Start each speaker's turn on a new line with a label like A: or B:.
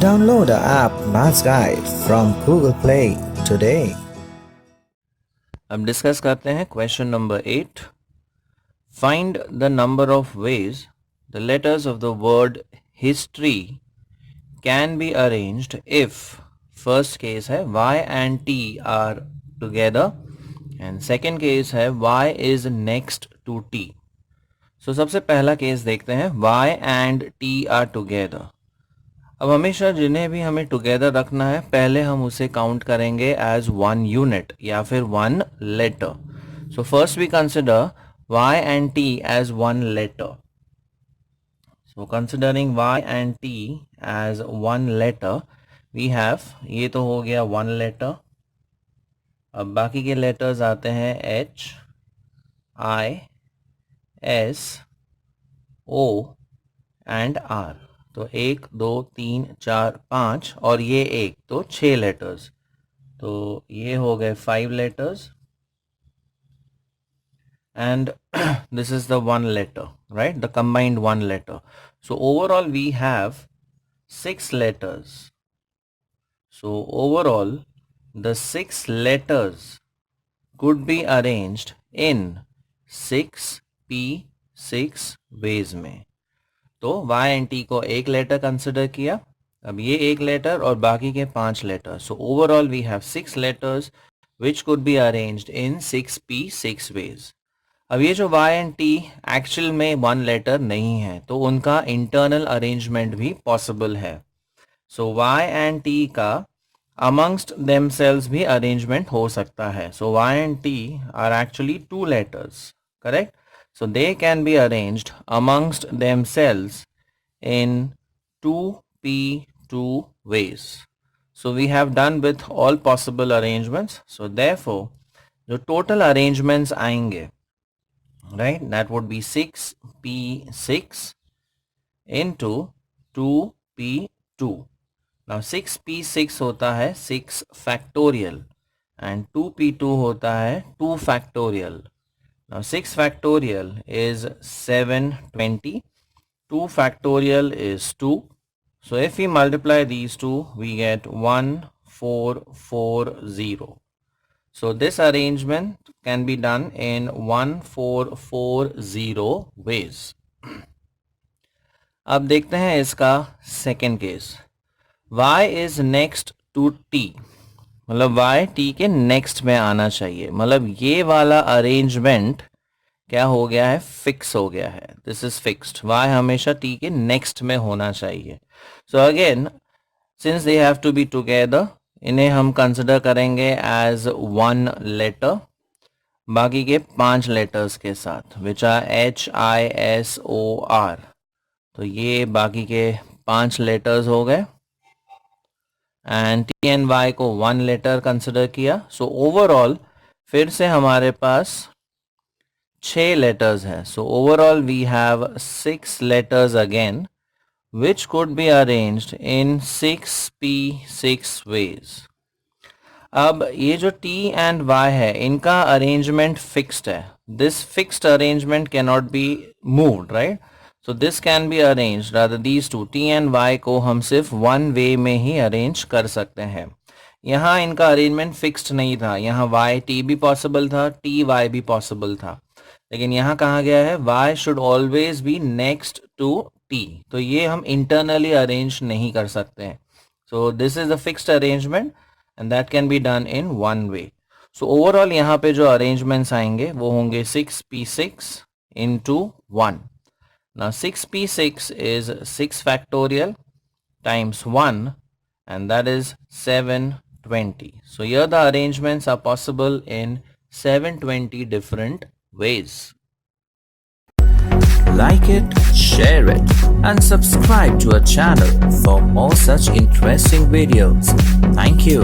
A: Download the app Maths Guide from Google Play today.
B: अब discuss करते हैं question number 8. Find the number of ways the letters of the word history can be arranged if first case है y and t are together and second case है y is next to t. So सबसे पहला case देखते हैं y and t are together. अब हमेशा जिन्हें भी हमें टुगेदर रखना है पहले हम उसे काउंट करेंगे एज वन यूनिट या फिर one letter. So first we consider y and t as one letter. So considering y and t as one letter we have, ये तो हो गया वन लेटर. अब बाकी के लेटर्स आते हैं h, i, s, o and r. तो 1 2 3 4 5 और ये एक, तो 6 लेटर्स. तो ये हो गए 5 letters and this is the one letter, right, the combined one letter. So overall we have 6 letters. So overall the 6 letters could be arranged in 6p6 ways में. तो y and t को एक letter consider किया, अब ये एक letter और बाकी के 5 letter. So overall we have 6 letters which could be arranged in 6p6 ways. अब ये जो y and t एक्चुअल में वन लेटर नहीं है तो उनका इंटरनल अरेंजमेंट भी पॉसिबल है. सो y and t का अमंगस्ट देमसेल्व्स भी अरेंजमेंट हो सकता है. So y and t are actually 2 letters, correct. So they can be arranged amongst themselves in 2p2 ways. So we have done with all possible arrangements. So therefore, the total arrangements आएंगे, right, that would be 6p6 into 2p2. Now 6p6 होता है 6 factorial and 2p2 होता है 2 factorial. Now 6 factorial is 720, 2 factorial is 2. So if we multiply these two, we get 1440. So this arrangement can be done in 1440 ways. अब देखते हैं इसका second case. y is next to t, मतलब y t के next में आना चाहिए. मतलब ये वाला अरेंजमेंट क्या हो गया है, फिक्स हो गया है. This is fixed. y हमेशा t के नेक्स्ट में होना चाहिए. So again since they have to be together, इन्हें हम कंसिडर करेंगे एज वन लेटर बाकी के 5 लेटर्स के साथ which are h, i, s, o, r. तो ये बाकी के 5 लेटर्स हो गए एंड टी एंड वाई को वन लेटर कंसिडर किया. सो ओवरऑल फिर से हमारे पास 6 लेटर्स हैं. So overall we have 6 letters again which could be arranged in 6p6 ways. अब ये जो t एंड y है इनका अरेंजमेंट फिक्स्ड है. This fixed arrangement can not be moved, right. So this can be arranged, rather these two t and y को हम सिर्फ one way में ही अरेंज कर सकते हैं. यहाँ इनका अरेंजमेंट फिक्स्ड नहीं था. यहाँ y t भी पॉसिबल था, t y भी पॉसिबल था, लेकिन यहाँ कहा गया है y should always be next to t. तो ये हम इंटरनली अरेंज नहीं कर सकते हैं. So this is the fixed arrangement and that can be done in one way. So overall यहाँ पे जो अरेंजमेंट्स आएंगे वो होंगे 6p6 into 1. Now 6p6 is 6 factorial times 1 and that is 720. So here the arrangements are possible in 720 different ways.
A: Like it, share it, and subscribe to our channel for more such interesting videos. Thank you.